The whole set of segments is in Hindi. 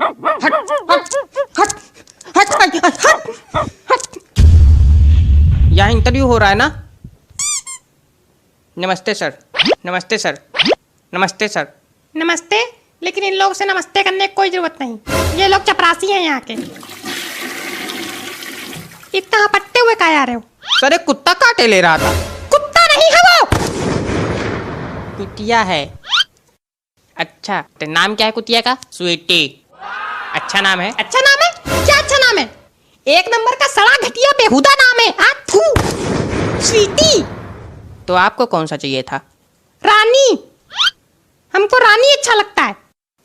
हट हट हट हट हट हट हट। यहाँ इंटरव्यू हो रहा है ना? नमस्ते सर, नमस्ते सर, नमस्ते सर। नमस्ते, लेकिन इन लोगों से नमस्ते करने की कोई जरूरत नहीं। ये लोग चपरासी हैं यहाँ के। इतना पट्टे हुए क्या आ रहे हो? सर एक कुत्ता काटे ले रहा था। कुत्ता नहीं है वो, कुतिया है। अच्छा, तो नाम क्या है कुतिया का? स्वीटी। अच्छा नाम है। अच्छा नाम है? क्या अच्छा नाम है? एक नंबर का सड़ा घटिया बेहुदा नाम है। थू, स्वीटी। तो आपको कौन सा चाहिए था? रानी। हमको रानी अच्छा लगता है।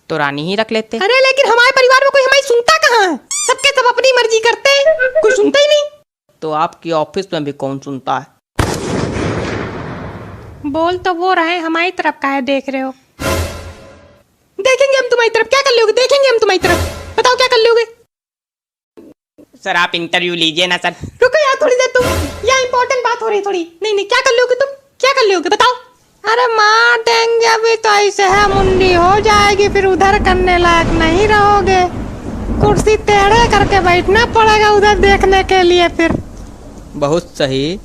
तो रानी ही रख लेते। अरे लेकिन हमारे परिवार में कोई हमारी सुनता कहाँ है? सबके सब अपनी मर्जी करते हैं, कोई सुनता ही नहीं। तो आपकी ऑफिस में भी कौन सुनता है? बोल तो वो रहे, हमारी तरफ का है देख रहे हो? देखेंगे हम तुम्हारी तरफ। क्या कर लोगे? देखेंगे हम तुम्हारी तरफ। बताओ क्या कर लोगे? सर आप इंटरव्यू लीजिए ना सर। रुको यार थोड़ी देर, तुम यहाँ इंपॉर्टेंट बात हो रही थोड़ी। नहीं नहीं, क्या कर लोगे तुम? क्या कर लोगे बताओ? अरे मार देंगे अभी तो। ऐसे है मुंडी हो जाएगी, फिर उधर करने लायक नहीं रहोगे। कुर्सी टेढ़े करके बैठना पड़ेगा उधर देखने के लिए फिर। बहुत सही।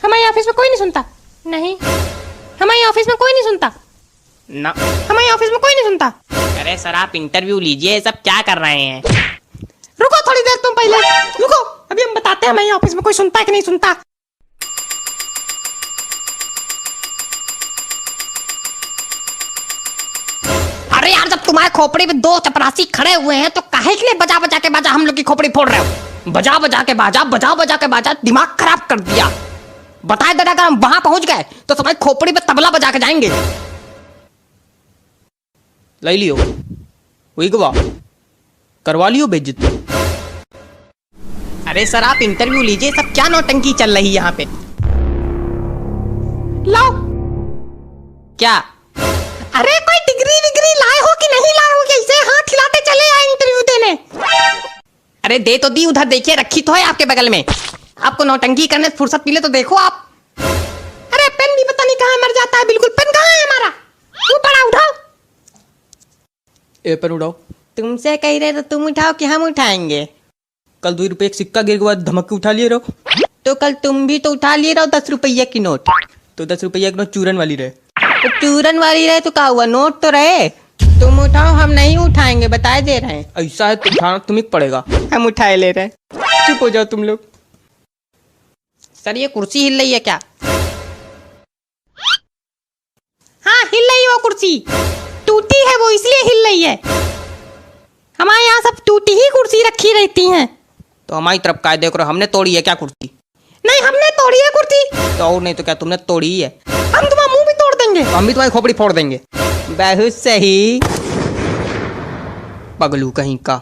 हमारे ऑफिस में कोई नहीं सुनता। नहीं, हमारे ऑफिस में कोई नहीं सुनता ना, हमारे ऑफिस में कोई नहीं सुनता। अरे सर आप इंटरव्यू लीजिए, सब क्या कर रहे हैं? रुको थोड़ी देर, तुम पहले रुको, अभी हम बताते हैं हमारे ऑफिस में कोई सुनता है कि नहीं सुनता। अरे यार, जब तुम्हारे खोपड़ी में दो चपरासी खड़े हुए हैं तो काहे के लिए बजा बजा के बाजा हम लोग की खोपड़ी फोड़ रहे हो? बजा बजा के बाजा, दिमाग खराब कर दिया। बताए दादा, अगर हम वहां पहुंच गए तो तुम्हारी खोपड़ी में तबला बजा के जाएंगे। ले लियो, वही गवा करवा लियो बेइज्जती। अरे सर आप इंटरव्यू लीजिए, सब क्या नौटंकी चल रही है यहाँ पे? लाओ। क्या? अरे कोई डिग्री विग्री लाए हो कि नहीं लाए हो? कैसे हाथ हिलाते चले आए इंटरव्यू देने? अरे दे तो दी, उधर देखिए रखी तो है आपके बगल में। आपको नौटंकी करने से फुर्सत मिले तो देखो आप। अरे पेन भी पता नहीं कहाँ मर जाता है बिल्कुल। पेन कहाँ है हमारा? वो बड़ा उठाओ। ए पेन उठाओ। तुमसे कह रहे तो तुम उठाओ कि हम उठाएंगे? कल 2 रुपए एक सिक्का गिर के बाद धमक के उठा लिए रहो। तो कल तुम भी तो उठा लिए रहो 10 रुपया की नोट। तो 10 रुपया की नोट चूरन वाली रहे। तो चूरन वाली रहे तो क्या हुआ, नोट तो रहे। तुम उठाओ, हम नहीं उठाएंगे, बताए दे रहे हैं। ऐसा है तो उठाना तुम्हें पड़ेगा, हम उठाए ले रहे हैं। चुप हो जाओ तुम लोग। सर ये कुर्सी हिल रही है क्या? हाँ हिल रही है वो कुर्सी, टूटी है वो इसलिए हिल रही है। हमारे यहाँ सब टूटी ही कुर्सी रखी रहती हैं। तो हमारी तरफ काय देख रहे हो? हमने तोड़ी है क्या कुर्सी? नहीं हमने तोड़ी है कुर्सी। तो और नहीं तो क्या तुमने तोड़ी ही है? हम तुम्हारा मुंह भी तोड़ देंगे। हम भी तुम्हारी खोपड़ी फोड़ देंगे। बहुत सही, पगलू कहीं का।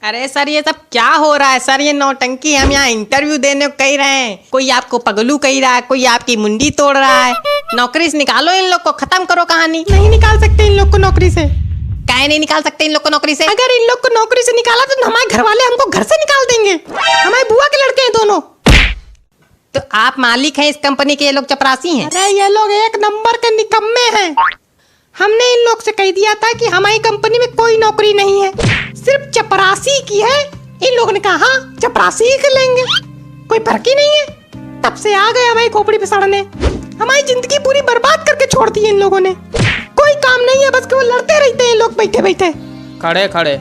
अरे सर ये सब क्या हो रहा है? सर ये नौटंकी, हम यहाँ इंटरव्यू देने को कह रहे हैं, कोई आपको पगलू कह रहा है, कोई आपकी मुंडी तोड़ रहा है। नौकरी से निकालो इन लोग को, खत्म करो कहानी। नहीं निकाल सकते इन लोग को नौकरी से। काहे नहीं निकाल सकते इन लोग को नौकरी से? अगर इन लोग को नौकरी से निकाला तो हमारे घर वाले हमको घर से निकाल देंगे। हमारे बुआ के लड़के हैं दोनों। तो आप मालिक हैं इस कंपनी के, ये लोग चपरासी हैं। अरे ये लोग एक नंबर के निकम्मे हैं। हमने इन लोग से कह दिया था कि हमारी कंपनी में कोई नौकरी नहीं है, सिर्फ चपरासी की है। इन लोगों ने कहा हाँ चपरासी ही कर लेंगे, कोई फर्क ही नहीं है। तब से आ गए हमारी खोपड़ी पे सड़ने। हमारी जिंदगी पूरी बर्बाद करके छोड़ दी इन लोगों ने। कोई काम नहीं है, बस केवल लड़ते रहते हैं लोग बैठे बैठे। खड़े खड़े।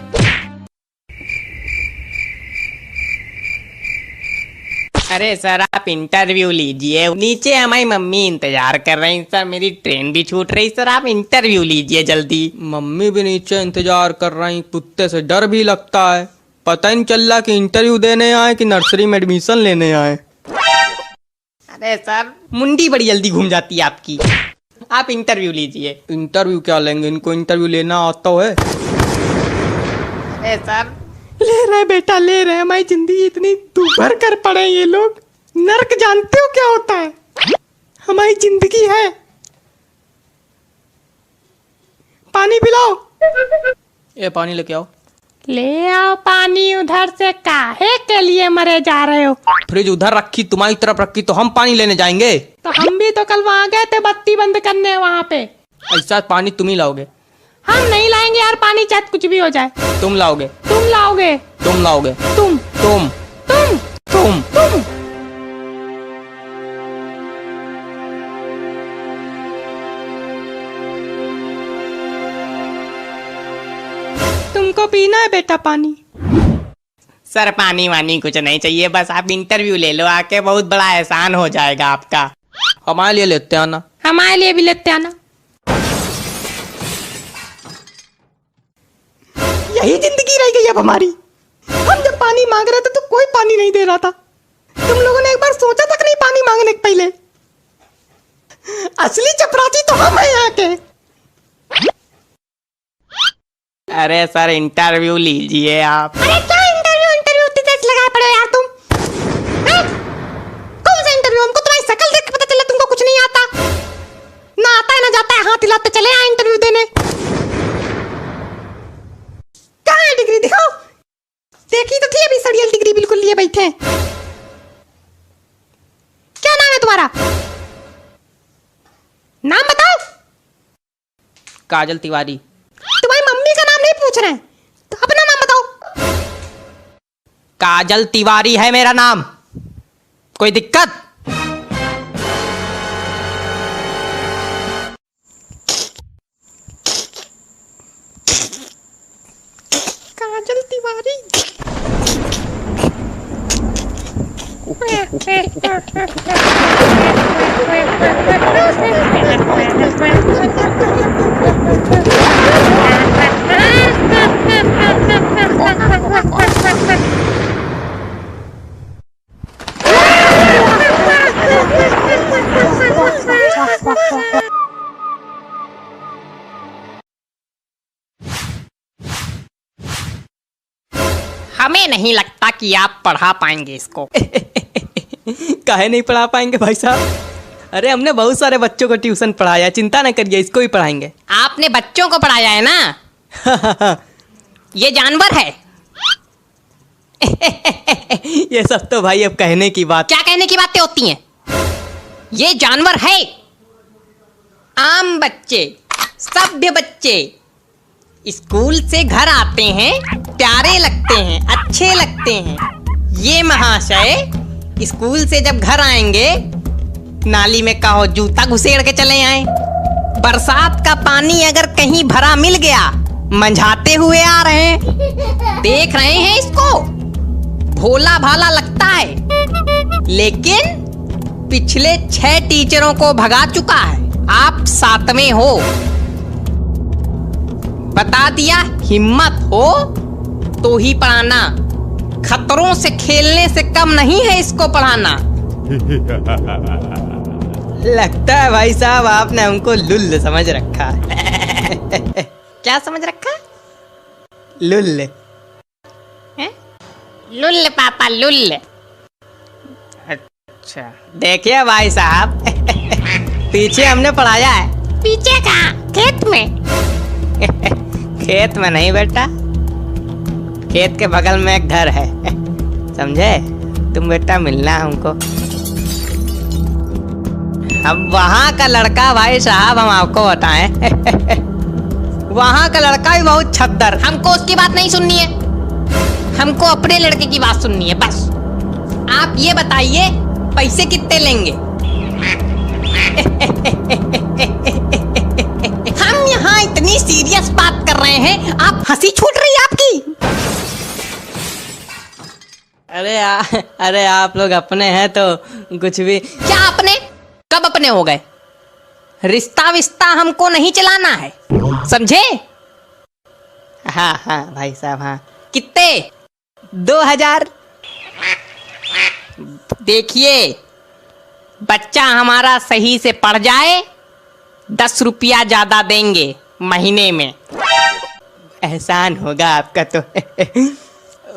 अरे सर आप इंटरव्यू लीजिए, नीचे हमारी मम्मी इंतजार कर रही सर, मेरी ट्रेन भी छूट रही सर, आप इंटरव्यू लीजिए जल्दी। मम्मी भी नीचे इंतजार कर रही, कुत्ते से डर भी लगता है। पता ही नहीं चल रहा कि इंटरव्यू देने आए कि नर्सरी में एडमिशन लेने आए। अरे सर मुंडी बड़ी जल्दी घूम जाती है आपकी। आप इंटरव्यू लीजिए। इंटरव्यू क्या लेंगे, इनको इंटरव्यू लेना आता है? अरे सर ले रहे बेटा ले रहे। हमारी जिंदगी इतनी दुभर कर पड़े ये लोग। नर्क जानते हो क्या होता है? हमारी जिंदगी है। पानी पिलाओ। ये पानी लेके आओ। ले आओ पानी उधर से। काहे के लिए मरे जा रहे हो? फ्रिज उधर रखी, तुम्हारी तरफ रखी, तो हम पानी लेने जाएंगे। तो हम भी तो कल वहाँ गए थे बत्ती बंद करने वहाँ पे। ऐसा पानी तुम ही लाओगे? हम नहीं लाएंगे यार पानी, चाहे कुछ भी हो जाए। तुम लाओगे? तुम लाओगे? तुम लाओगे? तुम तुम तुम तुम तुम तुमको पीना है बेटा पानी? सर पानी वानी कुछ नहीं चाहिए, बस आप इंटरव्यू ले लो आके, बहुत बड़ा एहसान हो जाएगा आपका। हमारे लिए लेते आना। हमारे लिए भी लेते आना। यही जिंदगी रह गई अब हमारी। हम जब पानी मांग रहे थे तो कोई पानी नहीं दे रहा था। तुम लोगों ने एक बार सोचा तक नहीं पानी मांगने के पहले। असली चपरासी तो हम हैं यहाँ के। अरे सर इंटरव्यू लीजिए आप। अरे क्या इंटरव्यू इंटरव्यू इतनी तेज लगाए पड़े हो यार तुम? हैं? कौन सा इंटरव्यू? हमको तुम्हारी शक्ल देख के पता चला तुमको कुछ नहीं आता। ना आता है ना जाता है, हाथ हिलाते चले आए इंटरव्यू देने। कहाँ है डिग्री? दिखाओ। देखी तो थी अभी सड़ियल डिग्री बिल्कुल लिए बैठे हैं। क्या नाम है तुम्हारा? नाम बताओ। काजल तिवारी। तुम्हारी मम्मी का नाम नहीं पूछ रहे हैं, तो अपना नाम बताओ। काजल तिवारी है मेरा नाम। कोई दिक्कत? काजल तिवारी। हमें नहीं लगता कि आप पढ़ा पाएंगे इसको। काहे नहीं पढ़ा पाएंगे भाई साहब? अरे हमने बहुत सारे बच्चों को ट्यूशन पढ़ाया, चिंता न करिए, इसको भी पढ़ाएंगे। आपने बच्चों को पढ़ाया है ना? ये जानवर है। ये सब तो भाई अब कहने की बात। क्या कहने की बातें होती हैं? ये जानवर है। आम बच्चे, सभ्य बच्चे स्कूल से घर आते हैं, प्यारे लगते हैं, अच्छे लगते हैं। ये महाशय स्कूल से जब घर आएंगे, नाली में कहो जूता घुसेड़ के चले आए। बरसात का पानी अगर कहीं भरा मिल गया, मंझाते हुए आ रहे हैं। देख रहे हैं इसको, भोला भाला लगता है, लेकिन पिछले 6 टीचरों को भगा चुका है। आप 7वें हो। बता दिया, हिम्मत हो तो ही पढ़ाना। खतरों से खेलने से कम नहीं है इसको पढ़ाना। लगता है भाई साहब आपने हमको लुल्ल समझ रखा है। क्या समझ रखा? लुल्ल। लुल्ल पापा लुल्ल। अच्छा देखिए भाई साहब, पीछे हमने पढ़ाया है। पीछे कहाँ? खेत में? खेत में नहीं बेटा, खेत के बगल में एक घर है, समझे? तुम बेटा मिलना हमको। अब वहाँ का लड़का भाई साहब हम आपको बताएं, वहाँ का लड़का भी बहुत छद्दर। हमको उसकी बात नहीं सुननी है, हमको अपने लड़के की बात सुननी है बस। आप ये बताइए पैसे कितने लेंगे? हम यहाँ इतनी सीरियस बात कर रहे हैं, आप हंसी छूट रही है आपकी। अरे आप लोग अपने हैं तो कुछ भी। क्या अपने? कब अपने हो गए? रिश्ता विस्ता हमको नहीं चलाना है, समझे? हाँ हाँ भाई साहब हाँ। कितने? 2000। देखिए, बच्चा हमारा सही से पढ़ जाए, 10 रुपया ज्यादा देंगे महीने में। एहसान होगा आपका तो।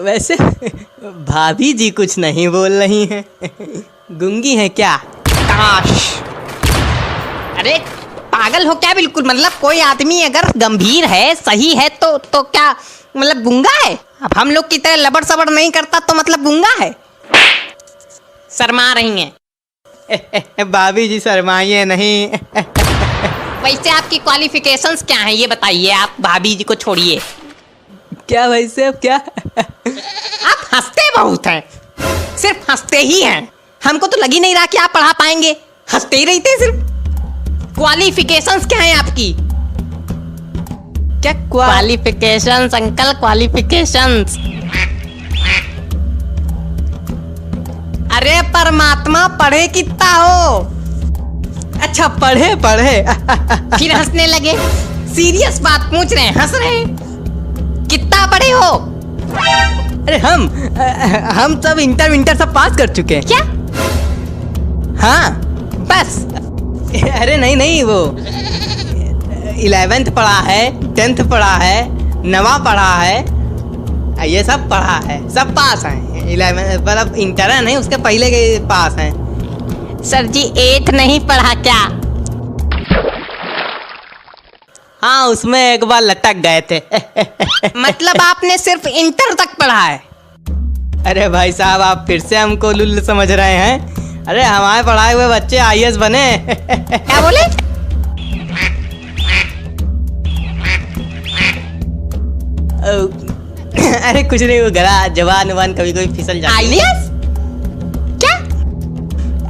वैसे भाभी जी कुछ नहीं बोल रही हैं, गूंगी हैं क्या? काश। अरे पागल हो क्या बिल्कुल? मतलब कोई आदमी अगर गंभीर है, सही है तो क्या मतलब गूंगा है? अब हम लोग की तरह लबड़ सबड़ नहीं करता तो मतलब गूंगा है? शर्मा रही हैं। भाभी जी शर्माइए नहीं। वैसे आपकी क्वालिफिकेशंस क्या हैं ये बताइए। आप भाभी जी को छोड़िए। क्या भाई साहब क्या? आप हंसते बहुत हैं, सिर्फ हंसते ही हैं। हमको तो लग ही नहीं रहा कि आप पढ़ा पाएंगे, हंसते ही रहते हैं सिर्फ। क्वालिफिकेशंस क्या हैं आपकी? क्या क्वालिफिकेशंस अंकल, क्वालिफिकेशंस। अरे परमात्मा, पढ़े कितना हो? अच्छा पढ़े फिर हंसने लगे। सीरियस बात पूछ रहे हैं, हंस रहे हैं। कितना पढ़े हो? अरे हम सब इंटर सब पास कर चुके हैं। क्या? हाँ बस? अरे नहीं, वो 11th पढ़ा है, 10th पढ़ा है, 9वां पढ़ा है, ये सब पढ़ा है, सब पास हैं। 11 मतलब इंटर है नहीं, उसके पहले के पास हैं। सर जी 8 नहीं पढ़ा क्या? हाँ उसमें एक बार लटक गए थे। मतलब आपने सिर्फ इंटर तक पढ़ा है? अरे भाई साहब आप फिर से हमको लुल्ल समझ रहे हैं। अरे हमारे पढ़ाए हुए बच्चे IAS बने। क्या बोले? अरे कुछ नहीं, वो गला जवान कभी कभी फिसल जाता है। IAS? क्या?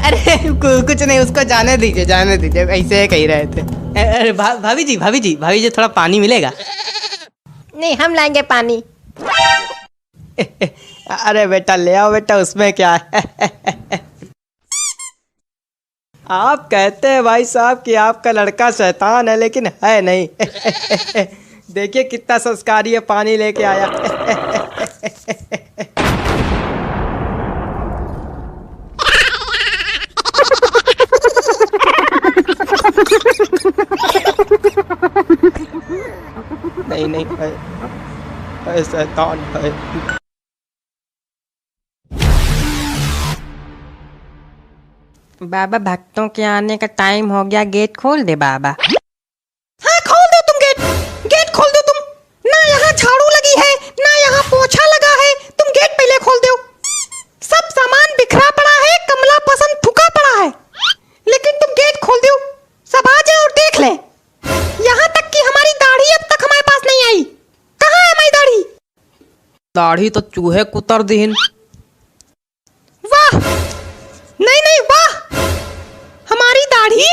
अरे कुछ नहीं, उसको जाने दीजिए ऐसे कह रहे थे। अरे भाभी जी थोड़ा पानी मिलेगा? नहीं, हम लाएंगे पानी। अरे बेटा ले आओ बेटा, उसमें क्या है। आप कहते हैं भाई साहब कि आपका लड़का शैतान है, लेकिन है नहीं। देखिए कितना संस्कारी है, पानी लेके आया। नहीं है शैतान है। बाबा भक्तों के आने का टाइम हो गया, गेट खोल दे बाबा। हाँ खोल दो तुम गेट खोल दो तुम। ना यहाँ झाड़ू लगी है, ना यहाँ पोछा लगा है, तुम गेट पहले खोल दो। सब सामान बिखरा पड़ा है, कमला पसंद थुका पड़ा है, लेकिन तुम गेट खोल दो। सब आ जाए और देख ले। यहाँ तक कि हमारी दाढ़ी अब तक हमारे पास नहीं आई। कहाँ है हमारी दाढ़ी? दाढ़ी तो चूहे कुतर दीन। वाह, नहीं वाह, हमारी दाढ़ी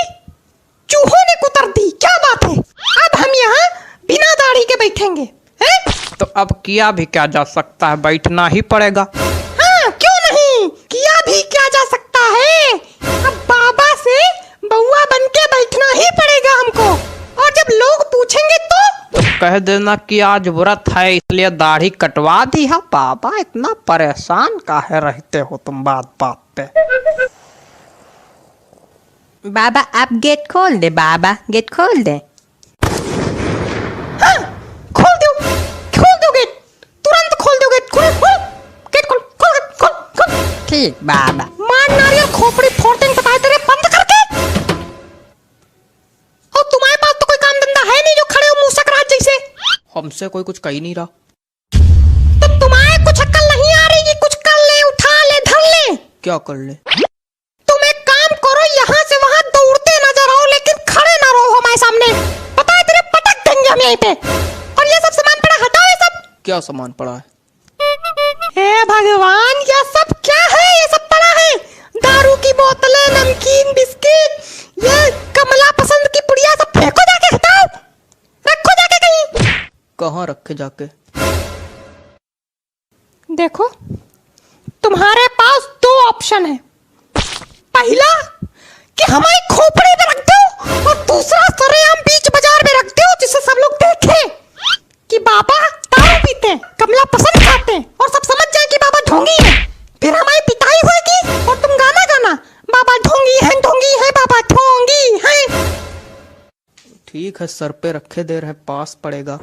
चूहों ने कुतर दी। क्या बात है, अब हम यहाँ बिना दाढ़ी के बैठेंगे हैं? तो अब किया भी क्या जा सकता है, बैठना ही पड़ेगा। हाँ क्यों नहीं, किया भी क्या जा सकता है। अब बाबा से बउआ बन के बैठना ही पड़ेगा हमको। और जब लोग पूछेंगे तो कह देना कि आज व्रत है इसलिए दाढ़ी कटवा दी है। बाबा इतना परेशान काहे रहते हो तुम बात पे। बाबा आप गेट खोल दे, बाबा गेट खोल दे। हाँ खोल दो गेट, तुरंत खोल दो गेट। गेट खोल। ठीक बाबा। मार नारियल खोपड़ी फोड़ देंगे, बताए तेरे बंद करके। और तुम्हारे पास तो कोई काम धंधा है नहीं जो खड़े हो मुंह सकरात जैसे। हमसे कोई कुछ कही नहीं रहा। तो तुम्हारे कुछ अक्ल नहीं आ रही कि कुछ कर ले, उठा ले, धर ले। क्या कर ले? तुम एक काम करो, यहाँ से वहाँ दौड़ते नजर आओ, लेकिन खड़े ना रहो हमारे सामने। पता है तेरे पटक देंगे हम यहीं पे। और ये सब सामान पड़ा, हटाओ ये सब। क्या सामान पड़ा है? हे भगवान, ये सब क्या है? ये सब पड़ा है दारू की बोतलें, नमकीन, बिस्किट, ये कमला पसंद की पुड़िया, सब फेंको जाके, हटाओ, रखो जाके कहीं। कहाँ रखे जाके? देखो तुम्हारे पास 2 ऑप्शन है। पहला कि हमारी खोपड़ी में रख दो, और दूसरा सरेआम बीच बाजार में रख दो, जिससे सब लोग देखें कि बाबा दारू पीते हैं, कमला पसंद खाते हैं, और सब समझ जाए कि बाबा ढोंगी है। फिर हमारी पिटाई होगी और तुम गाना गाना, बाबा ढोंगी है बाबा ढोंगी है। ठीक है, सर पे रखे दे रहे, पास पड़ेगा।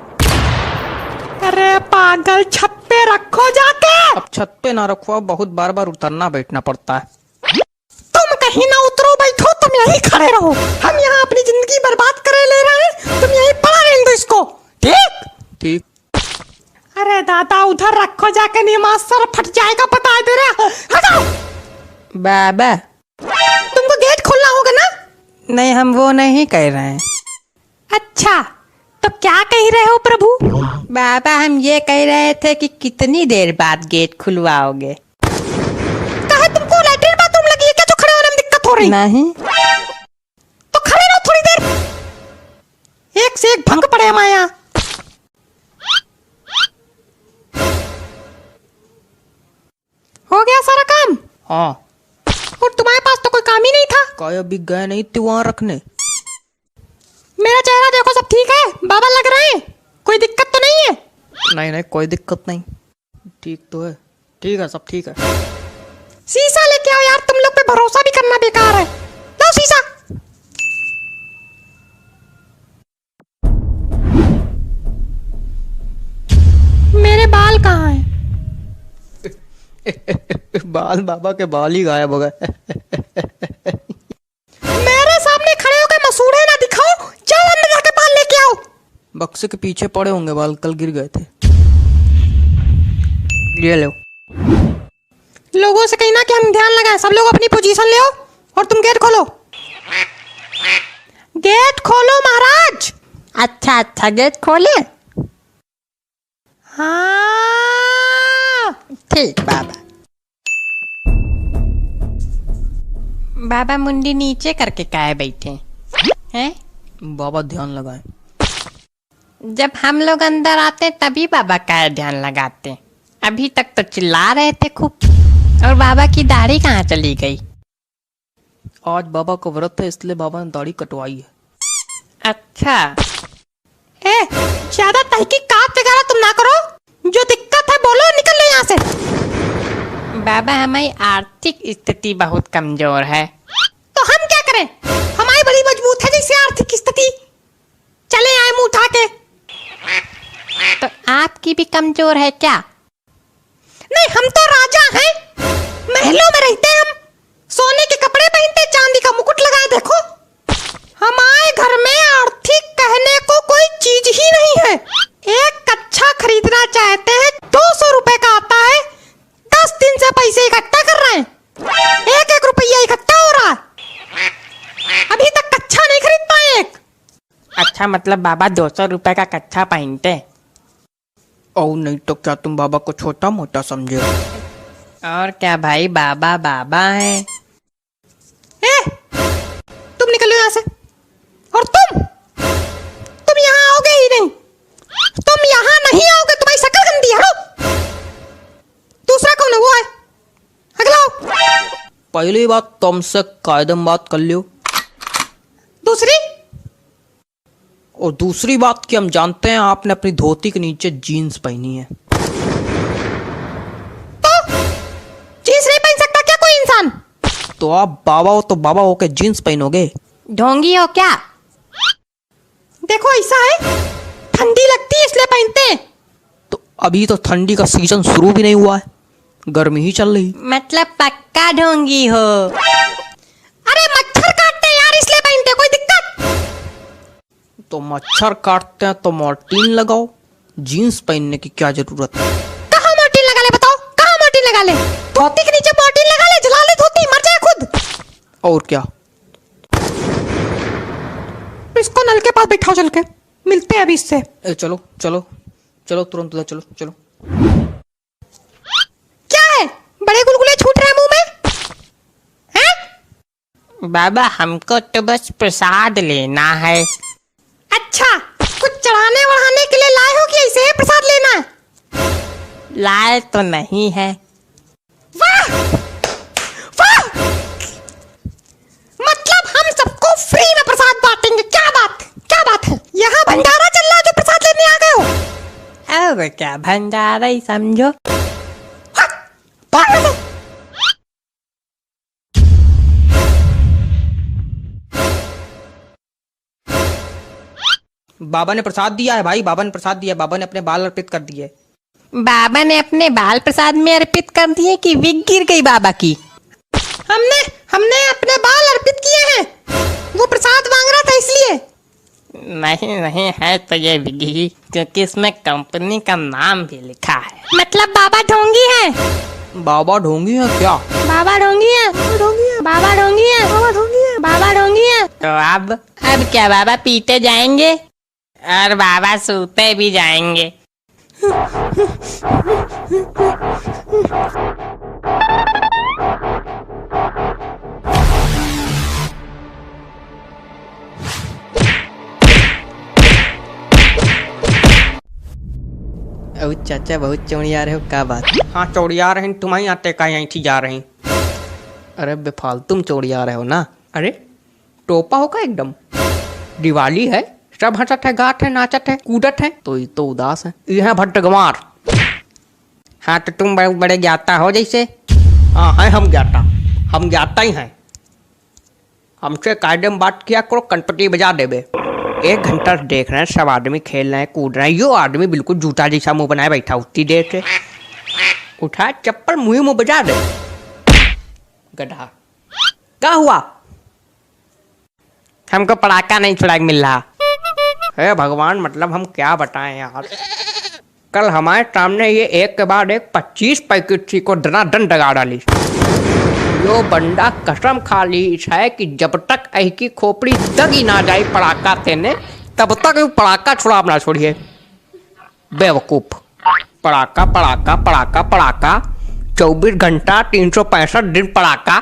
अरे पागल, छत पे रखो जाके। अब छत पे ना रखो, बहुत बार उतरना बैठना पड़ता है। तुम कहीं ना उतरो, बैठो, तुम यहीं खड़े रहो। हम यहाँ अपनी जिंदगी बर्बाद करे ले रहे हैं, तुम यहीं पड़ा रहने दो इसको। ठीक। अरे दादा, उधर रखो जाके, नहीं मास्टर फट जाएगा, बता दे रहा। हटाओ। बाबा तुमको गेट खोलना होगा ना? नहीं, हम वो नहीं कह रहे हैं। अच्छा, तो क्या कह रहे हो प्रभु? बाबा हम ये कह रहे थे कि कितनी देर बाद गेट खुलवाओगे? कहा तुमको लैट्रिन बाथरूम लगी है क्या जो खड़े होने में दिक्कत हो रही? नहीं। तो खड़े रहो थोड़ी देर, एक से एक भंग पड़े हमारे यहाँ। हो गया सारा काम? हाँ। और तुम्हारे पास तो कोई काम ही नहीं था। काय अभी गए नहीं थे वहां रखने। मेरा चेहरा देखो, सब ठीक है? बाबा लग रहे हैं, कोई दिक्कत तो नहीं है? नहीं नहीं कोई दिक्कत नहीं, ठीक तो है। ठीक है, सब ठीक है। शीशा लेके आओ यार, तुम लोग पे भरोसा भी करना बेकार है। लाओ शीशा। मेरे बाल कहाँ हैं? बाल, बाबा के बाल ही गायब हो गए। मेरे सामने खड़े होकर मसूड़े ना दिखाओ, चल अंदर जाके बाल लेके आओ। बक्से के पीछे पड़े होंगे बाल, कल गिर गए थे। ये लो। लोगों से कहना कि हम ध्यान लगाएं, सब लोग अपनी पोजीशन ले आओ और तुम गेट खोलो। गेट खोलो महाराज। अच्छा अच्छा, गेट खोले? हाँ ठीक बाबा। बाबा मुंडी नीचे करके काहे बैठे हैं? बाबा ध्यान लगाए। जब हम लोग अंदर आते तभी बाबा काहे ध्यान लगाते? अभी तक तो चिल्ला रहे थे खूब। और बाबा की दाढ़ी कहाँ चली गई? आज बाबा का व्रत है इसलिए बाबा ने दाढ़ी कटवाई है। अच्छा। ए, ज्यादा तहकीकात वगैरह तुम ना करो, जो दिक्कत है बोलो, निकल लो यहाँ से। बाबा हमारी आर्थिक स्थिति बहुत कमजोर है। तो हम क्या करें? हमारी बड़ी मजबूत है जैसे आर्थिक स्थिति। चले आए मुंह उठा के। तो आपकी भी कमजोर है क्या? नहीं, हम तो राजा हैं, महलों में रहते हैं हम, सोने के कपड़े पहनते, चांदी का मुकुट लगाए। देखो हमारे घर में आर्थिक कहने को कोई चीज ही नहीं है। एक कच्छा खरीदना चाहते हैं 200 रुपए का आता है, 10 दिन से पैसे इकट्ठा कर रहे हैं, एक एक रुपया इकट्ठा हो रहा है, अभी तक कच्छा नहीं खरीद पाए एक। अच्छा, मतलब बाबा 200 रुपए का कच्छा पहनते? और नहीं तो क्या तुम बाबा को छोटा मोटा समझे? और क्या भाई, बाबा बाबा है। ए, तुम निकलो यहाँ से। और तुम यहाँ आओगे ही नहीं, तुम यहाँ नहीं आओगे, तुम्हारी शक्ल गंदी है। हटो। दूसरा कौन है? वो है, अगला आओ। पहली बात तुमसे कायदम बात कर लियो, दूसरी? और दूसरी बात कि हम जानते हैं आपने अपनी धोती के नीचे जीन्स पहनी है। तो जीन्स नहीं पहन सकता क्या कोई इंसान? तो आप बाबा हो तो बाबा होके जीन्स पहनोगे? ढोंगी हो क्या? देखो ऐसा है, ठंडी लगती है इसलिए पहनते हैं। तो अभी तो ठंडी का सीजन शुरू भी नहीं हुआ है, गर्मी ही चल रही। मतलब पक्का ढोंगी हो? अरे मच्छर काटते हैं यार इसलिए पहनते हैं, कोई दिक्कत? तो मच्छर काटते हैं तो मॉर्टीन लगाओ, जीन्स पहनने की क्या जरूरत है? कहाँ मॉर्टीन लगा ले बताओ, कहाँ मॉर्टीन लगा ले? धोती के नीचे मॉर्टीन लगा ले, जला ले धोती, मर जाए खुद। और क्या? इसको नल के पास बैठाओ, चल के मिलते हैं अभी इससे। चलो चलो चलो, तुरंत उधर चलो चलो। क्या है, बड़े गुलगुले छूट रहे हैं मुंह में? हैं? बाबा हमको तो बस प्रसाद लेना है। अच्छा, कुछ चढ़ाने वढ़ाने के लिए लाए हो कि ऐसे ही प्रसाद लेना है? लाए तो नहीं है। वाह वाह, मतलब हम सबको फ्री में प्रसाद बांटेंगे? क्या बात है, यहाँ भंडारा चल रहा है जो प्रसाद लेने आ गए हो? अब क्या भंडारा ही समझो। भाग दो। बाबा ने प्रसाद दिया है भाई, बाबा ने प्रसाद दिया, बाबा ने अपने बाल अर्पित कर दिए। बाबा ने अपने बाल प्रसाद में अर्पित कर दिए कि विग गिर गई बाबा की? हमने अपने बाल अर्पित किए हैं, वो प्रसाद मांग रहा था इसलिए। नहीं नहीं, है तो ये विग ही, क्योंकि इसमें कंपनी का नाम भी लिखा है। मतलब बाबा ढोंगी है? बाबा ढोंगी है क्या? बाबा ढोंगी है, बाबा ढोंगी है, बाबा ढोंगी है, बाबा ढोंगी है, बाबा ढोंगी है। तो अब क्या बाबा पीते जाएंगे और बाबा सोते भी जाएंगे। चाचा बहुत चौड़िया रहे हो, क्या बात? हाँ चौड़िया रहे, तुम्हारी आते का यहीं थी जा रही। अरे बेफालतू चौड़िया रहे हो ना। अरे टोपा होगा एकदम, दिवाली है, सब हंसत है, गात है, नाचत है, कूदत है, तो ये तो उदास है। यह है भट्टगंवार। हाँ तो तुम बड़े बड़े ज्ञाता हो जैसे। हाँ है हम ज्ञाता ही हैं। हमसे कायदे में बात किया करो, कनपटी बजा देवे। 1 घंटा से देख रहे हैं, सब आदमी खेल रहे हैं, कूद रहे हैं, यो आदमी बिल्कुल जूता जैसा मुंह बनाए बैठा उतनी देर से। उठा चप्पल मुंह बजा दे। गधा क्या हुआ? हमको पटाखा नहीं छुड़ा के मिल रहा है। भगवान मतलब हम क्या बताएं यार। कल हमारे सामने ये एक के बाद एक 25 पैकेट थी को दनादन दगा डाली। यो बंदा कसम खा ली है कि जब तक ऐ की खोपड़ी दगी ना जाए पड़ाका देने, तब तक वो पड़ाका छुड़ा ना छोड़िए। बेवकूफ। पड़ाका पड़ाका पड़ाका पड़ाका, 24 घंटा 365 दिन पड़ाका।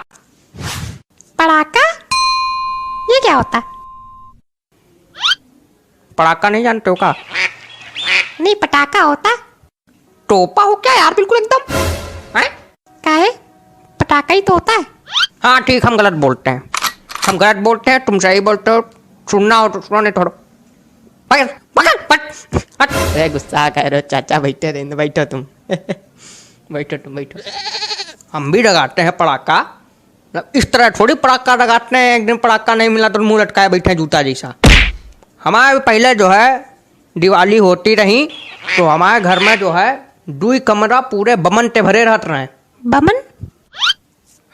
पड़ाका ये क्या होता है? पड़ाका नहीं जानते हो का? नहीं, पटाखा होता है। टोपा हो क्या यार, बिल्कुल एकदम है? क्या है? पटाखा ही तो होता है। हाँ ठीक, हम गलत बोलते हैं, तुम सही बोलते हो। सुनना हो तो सुनो, नहीं थोड़ा पकड़ पकड़ पकड़। अरे गुस्सा कर रहे हो चाचा, बैठे रहने, बैठो तुम। बैठो। हम भी लगाते हैं पड़ाका, इस तरह थोड़ी पड़ाका लगाते हैं। एक दिन पड़ाका नहीं मिला तो मुंह लटकाए बैठे हैं जूता जैसा। हमारे पहले जो है दिवाली होती रही तो हमारे घर में जो है 2 कमरा पूरे बमन ते भरे रहते रहे। बमन?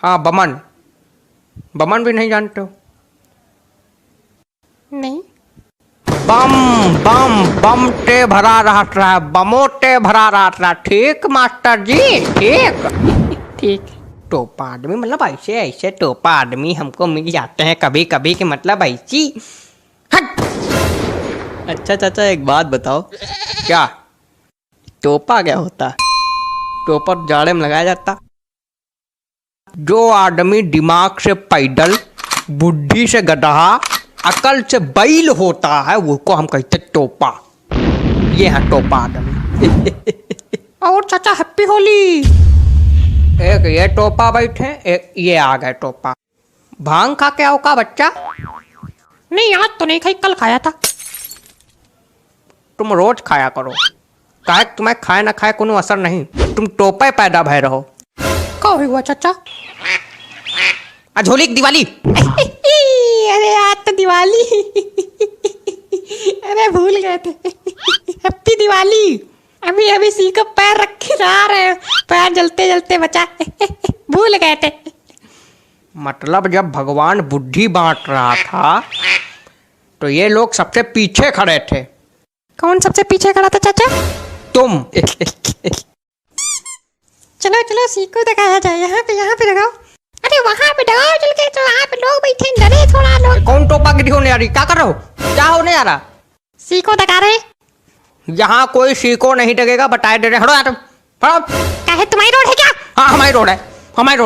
हाँ बमन भी नहीं जानते हो? नहीं। बम ते भरा रहा है, बमोटे भरा रहा। ठीक मास्टर जी, ठीक। टोपा आदमी मतलब ऐसे टोपा आदमी हमको मिल जाते हैं कभी कभी के, मतलब ऐसी। हट। अच्छा चाचा एक बात बताओ। क्या? टोपा क्या होता? टोपा जाड़े में लगाया जाता। जो आदमी दिमाग से पैदल, बुद्धि से गधा, अकल से बैल होता है, वो को हम कहते टोपा। ये है टोपा आदमी। और चाचा हैप्पी होली। एक ये टोपा बैठे, एक ये आ गए टोपा। भांग खा के आओ का बच्चा? नहीं आज तो नहीं खाई, कल खाया था। तुम रोज खाया करो, काहे तुम्हें खाए ना खाए कोनो असर नहीं। तुम टोपे पैदा भय रहो। क्या हुआ चाचा? झोली दिवाली। अरे आज तो दिवाली। अरे भूल गए थे। हैप्पी दिवाली। अभी सी को पैर रख के जा रहे हैं, पैर जलते जलते बचा। भूल गए थे। मतलब जब भगवान बुद्धि बांट रहा था तो ये लोग सबसे पीछे खड़े थे। कौन सबसे पीछे खड़ा था चाचा? तुम। चलो सी को दिखाया जाए। यहाँ पे लगाओ। अरे वहाँ पे लगाओ चल के, तो वहाँ पे लोग बैठे, डरे थोड़ा लोग। कौन टोपा गिरी होने आ रही? क्या कर रहे हो? क्या होने आ रहा? सी को दिखा रहे। यहाँ कोई सी को नहीं लगेगा, बताए दे रहे। हटो यार, हटो। क्या है, तुम्हारी रोड है क्या? हाँ हमारी रोड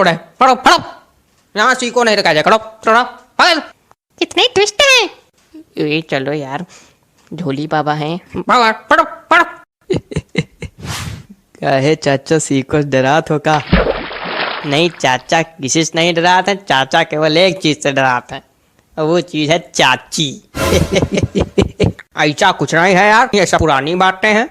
है। हटो। यहाँ सी को नहीं रखा जाए। हटो। कितने ट्विस्ट हैं। ये चलो यार, झोली बाबा हैं। पढ़ो। कहे चाचा सी को डरात हो का? नहीं चाचा किसी से नहीं डराते हैं, चाचा केवल एक चीज से डराते हैं, और वो चीज है चाची। ऐसा कुछ नहीं है यार, ये सब पुरानी बातें हैं।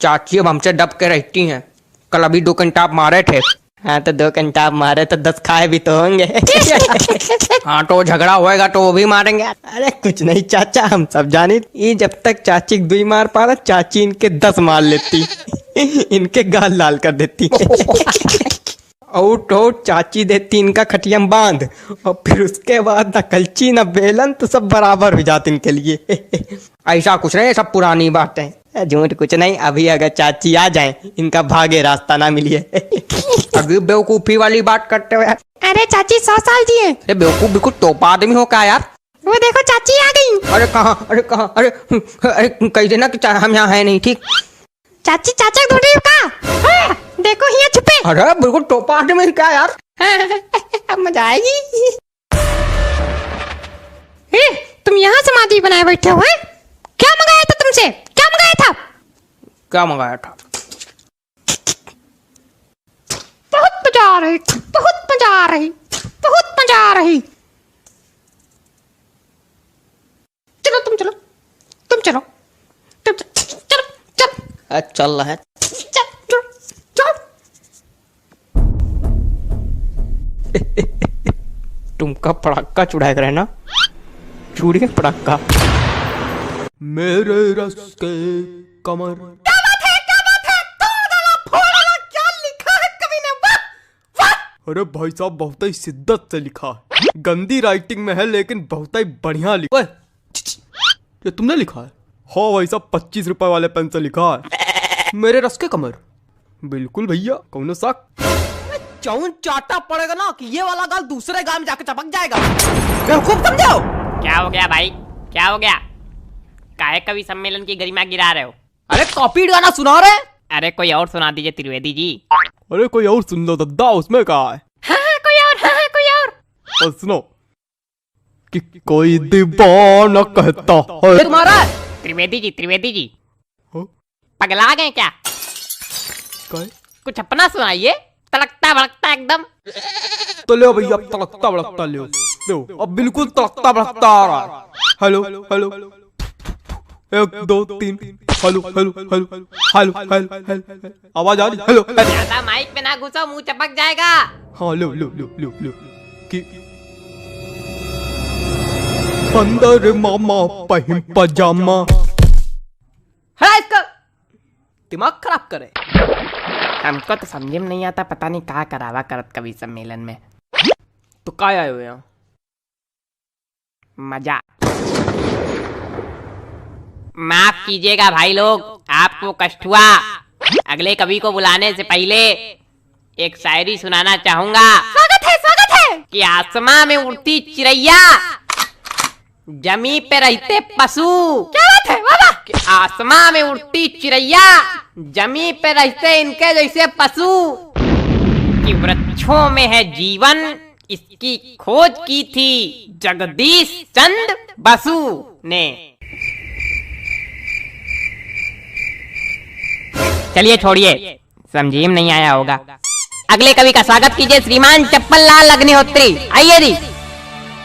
चाची अब हमसे दब के रहती हैं। कल अभी 2 कंटाप मारे थे। हाँ तो 2 कंटाप मारे तो 10 खाए भी तो होंगे। हाँ तो झगड़ा होएगा तो वो भी मारेंगे। अरे कुछ नहीं चाचा, हम सब जानी। ये जब तक चाची 2 मार पा रहा, चाची इनके 10 मार लेती। इनके गाल लाल कर देती। और तो चाची देती इनका खटियम बांध, और फिर उसके बाद न कलची न बेलन, तो सब बराबर हो जाते इनके लिए। ऐसा कुछ नहीं, सब पुरानी बातें। झूठ कुछ नहीं, अभी अगर चाची आ जाए इनका भागे रास्ता ना मिले। अभी बेवकूफी वाली बात करते हो यार। अरे चाची 100 साल जी है। अरे बेवकूफ बिल्कुल टोपा आदमी हो क्या यार। वो देखो चाची आ गई। अरे कहाँ, अरे कहाँ, अरे कह देना कि हम यहाँ है नहीं, ठीक। चाची चाचा ढूंढ रही हो का? हाँ, देखो यहाँ छुपे। अरे बिल्कुल टोपा आदमी क्या यार। अब मजा आएगी। तुम यहाँ समाधि बनाए बैठे हो हैं? क्या मंगाया था तुमसे? क्या मंगाया था? क्या मंगाया था? बहुत मजा आ रही, बहुत मजा आ रही, बहुत मजा आ रही। चलो तुम चलो, तुम चलो, तुम चलो, चलो चल रहा है। चलो चलो। तुमका पड़ाका चुड़ाया करे ना, चूड़ी पड़ाका। मेरे रस के कमर। क्या बात है, क्या बात है? तोड़ डाला, फोड़ डाला, क्या लिखा है कवि ने? वाह वाह। अरे भाई साहब बहुत ही शिद्दत से लिखा है, गंदी राइटिंग में है लेकिन बहुत ही बढ़िया लिखा है। ये तुमने लिखा है? हाँ भाई साहब 25 रुपए वाले पेन से लिखा है, मेरे रस के कमर। बिल्कुल भैया, कौन सा चौन चाटा पड़ेगा ना कि ये वाला गाल दूसरे गाल में जाके चपक जाएगा। बेवकूफ समझो। क्या हो गया भाई, क्या हो गया? काहे कवि सम्मेलन की गरिमा गिरा रहे हो? अरे कॉपी गाना सुना रहे। अरे कोई और सुना दीजिए त्रिवेदी जी। अरे कोई और सुन लो दद्दा, उसमें कहा है। हाँ कोई और, हाँ कोई और। और सुनो कि कोई दीवाना कहता है। ये तुम्हारा है? त्रिवेदी जी, त्रिवेदी जी हाँ? पगला गए क्या? काय? कुछ अपना सुनाइए, तड़कता भड़कता एकदम। तो ले भैया तड़कता भड़कता ले दो, अब बिल्कुल तड़कता भड़कता आ रहा है। Hello hello 1 2 3 hello hello hello hello hello, आवाज आ रही? हेलो। ज्यादा माइक पे ना घुसो, मुंह चपक जाएगा। हाँ लो लो लो लो लो कि अंदर मामा पहिम पजामा। है इसका दिमाग खराब करे। हमको तो समझ में नहीं आता, पता नहीं कहाँ करावा करत कवि सम्मेलन में। तो काय आए हुए यहाँ? मजा। माफ कीजिएगा भाई लोग, आपको कष्ट हुआ। अगले कवि को बुलाने से पहले एक शायरी सुनाना चाहूंगा। स्वागत है कि आसमां में उड़ती चिड़ैया, जमी पे रहते पशु। क्या बात है? वाह वाह। कि आसमां में उड़ती चिड़ैया, जमी पे रहते इनके जैसे पशु। कि वृक्षों में है जीवन, इसकी खोज की थी जगदीश चंद्र बसु ने। चलिए छोड़िए, समझी में नहीं आया होगा। अगले कवि का स्वागत कीजिए श्रीमान चप्पल लाल अग्निहोत्री। आइए जी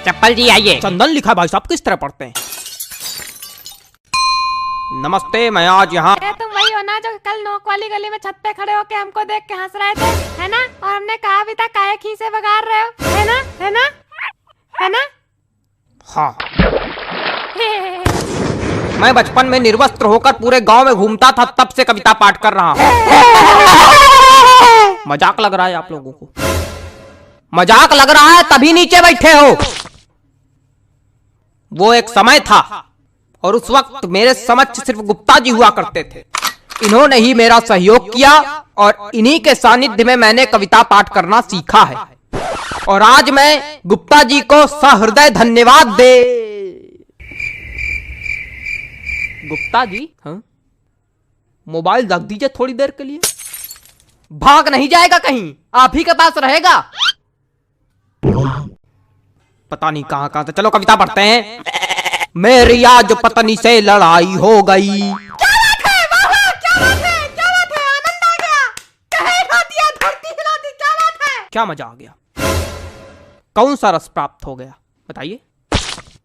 चप्पल जी, आइए। चंदन लिखा है भाई साहब, किस तरह पढ़ते हैं? नमस्ते, मैं आज यहाँ। अरे तुम वही हो ना जो कल नोक वाली गली में छत पे खड़े होके हमको देख के हंस रहे थे, है ना? और हमने कहा भी था काहे खीसे बगाड़ रहे हो, है ना? है ना? है ना? हाँ, मैं बचपन में निर्वस्त्र होकर पूरे गांव में घूमता था, तब से कविता पाठ कर रहा हूँ। मजाक लग रहा है आप लोगों को? मजाक लग रहा है तभी नीचे बैठे हो। वो एक समय था और उस वक्त मेरे समक्ष सिर्फ गुप्ता जी हुआ करते थे। इन्होंने ही मेरा सहयोग किया और इन्हीं के सानिध्य में मैंने कविता पाठ करना सीखा है। और आज मैं गुप्ता जी को सहृदय धन्यवाद दे। गुप्ता जी, हाँ? मोबाइल रख दीजिए थोड़ी देर के लिए। भाग नहीं जाएगा कहीं, आप ही के पास रहेगा। पता नहीं कहां कहां से। चलो कविता पढ़ते हैं। मेरी आज पत्नी से लड़ाई हो गई। क्या बात है? वाह वाह, क्या बात है? क्या बात है? आनंद आ गया। कहे हिला दिया, धरती हिला दी। क्या बात है? क्या मजा आ गया? कौन सा रस प्राप्त हो गया बताइए?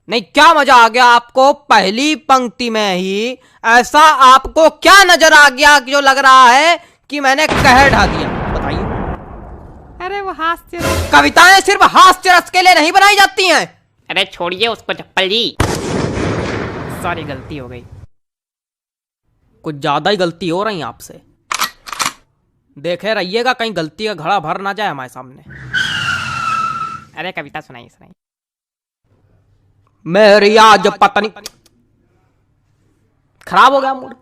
नहीं, क्या मजा आ गया आपको? पहली पंक्ति में ही ऐसा आपको क्या नजर आ गया कि जो लग रहा है कि मैंने कहर ढा दिया? बताइए। अरे वो हास्य रस। कविताएं सिर्फ हास्य रस के लिए नहीं बनाई जाती हैं। अरे छोड़िए उसको चप्पल जी, सॉरी गलती हो गई। कुछ ज्यादा ही गलती हो रही है आपसे। देखे रहिएगा कहीं गलती का घड़ा भर ना जाए हमारे सामने। अरे कविता सुनाइए सुनाइए। मेरी आज पत्नी। खराब हो गया मूड।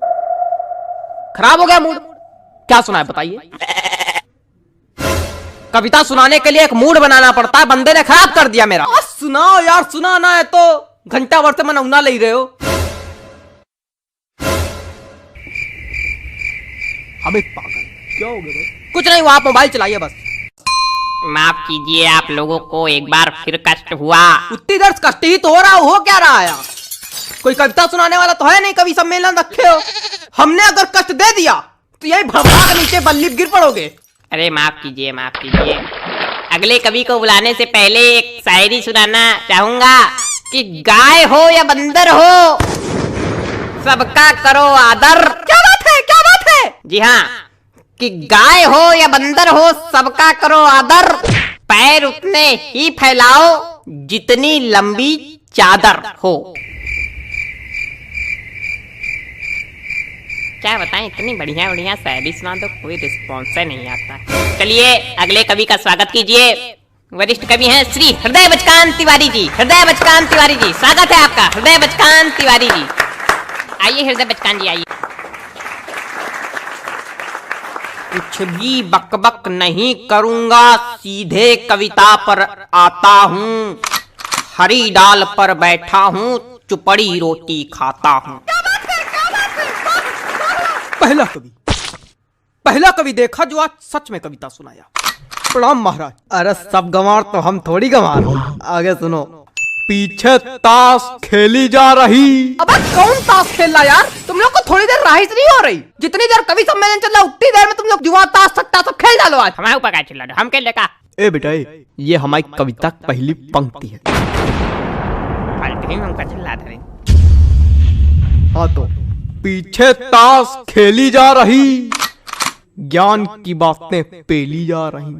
खराब हो गया मूड? क्या सुना है बताइए? कविता सुनाने के लिए एक मूड बनाना पड़ता है, बंदे ने खराब कर दिया मेरा। सुनाओ यार, सुनाना है तो घंटा भर से मैं नौना ले रहे हो। अबे पागल, क्या हो गया भाई? कुछ नहीं, वो आप मोबाइल चलाइए बस। माफ कीजिए, आप लोगों को एक बार फिर कष्ट हुआ। उतनी देर से कष्ट ही तो हो रहा, हो क्या रहा है? कोई कविता सुनाने वाला तो है नहीं, कवि सम्मेलन रखे हो। हमने अगर कष्ट दे दिया तो यही भड़का के नीचे बल्ली गिर पड़ोगे। अरे माफ कीजिए, माफ कीजिए। अगले कवि को बुलाने से पहले एक शायरी सुनाना चाहूंगा कि गाय हो या बंदर हो, सबका करो आदर। क्या बात है, क्या बात है? जी हाँ, कि गाय हो या बंदर हो, सबका करो आदर। पैर उतने ही फैलाओ जितनी लंबी चादर हो। क्या बताएं, इतनी बढ़िया बढ़िया शायरी सुना दो, कोई रिस्पॉन्स नहीं आता। चलिए अगले कवि का स्वागत कीजिए। वरिष्ठ कवि हैं श्री हृदय बचकान तिवारी जी। हृदय बचकान तिवारी जी, स्वागत है आपका। हृदय बचकान तिवारी जी, आइए हृदय बचकान जी, आइए। कुछ भी बकबक नहीं करूंगा, सीधे कविता पर आता हूँ। हरी डाल पर बैठा हूँ, चुपड़ी रोटी खाता हूँ। पहला कवि देखा जो आज सच में कविता सुनाया। प्रणाम महाराज। अरे सब गंवार तो हम थोड़ी गंवार। आगे सुनो। पीछे ताश खेली जा रही। अबे कौन ताश खेल रहा यार? तुम लोग को थोड़ी देर राहत नहीं हो रही? जितनी देर कवि सम्मेलन चल रहा उतनी देर में तुम लोग जुआ ताश सट्टा सब खेल डालो। आज हमारे ऊपर क्या चिल्ला रहे हो? हम खेल लेगा। ए बेटा, ये हमारी कविता की पहली पंक्ति है। हमका चिल्ला रहे। हाँ तो पीछे ताश खेली जा रही, ज्ञान की बातें पेली जा रही।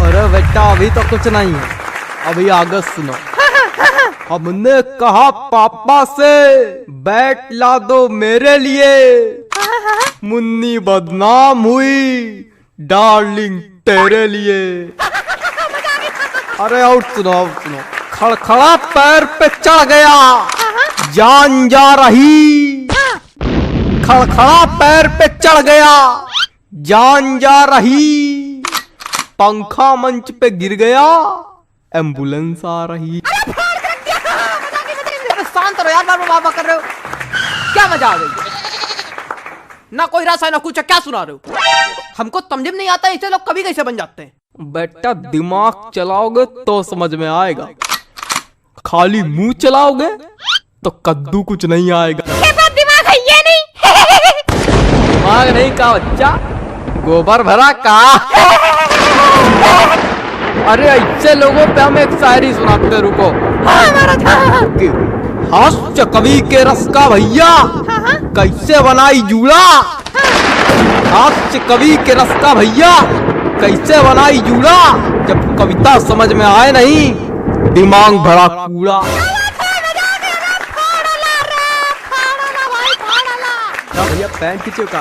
अरे बेटा अभी तो कुछ नहीं है, अभी आगे सुनो। हमने कहा पापा से बैट ला दो मेरे लिए, मुन्नी बदनाम हुई डार्लिंग तेरे लिए। अरे और सुनो, खड़खड़ा पैर पे चढ़ गया, जान जा रही। खड़खड़ा पैर पे चढ़ गया, जान जा रही। पंखा मंच पे गिर गया, एम्बुलेंस आ रही। शांत रहो यार, बाबा कर रहे हो। क्या मजा आ गई? ना कोई रस है ना कुछ, क्या सुना रहे हो? हमको समझ में नहीं आता ऐसे लोग कभी कैसे बन जाते हैं। बेटा दिमाग चलाओगे तो समझ में आएगा, खाली मुंह चलाओगे तो कद्दू कुछ नहीं आएगा। दिमाग है ये नहीं? दिमाग नहीं का बच्चा, गोबर भरा का। अरे ऐसे लोगों पे हम एक शायरी सुनाते, रुको। हास्य कवि के रस का भैया, कैसे बनाई जूड़ा। हास्य कवि के रस का भैया, कैसे बनाई जूड़ा। जब कविता समझ में आए नहीं, दिमाग भरा कूड़ा। भैया पैंट खींचो का।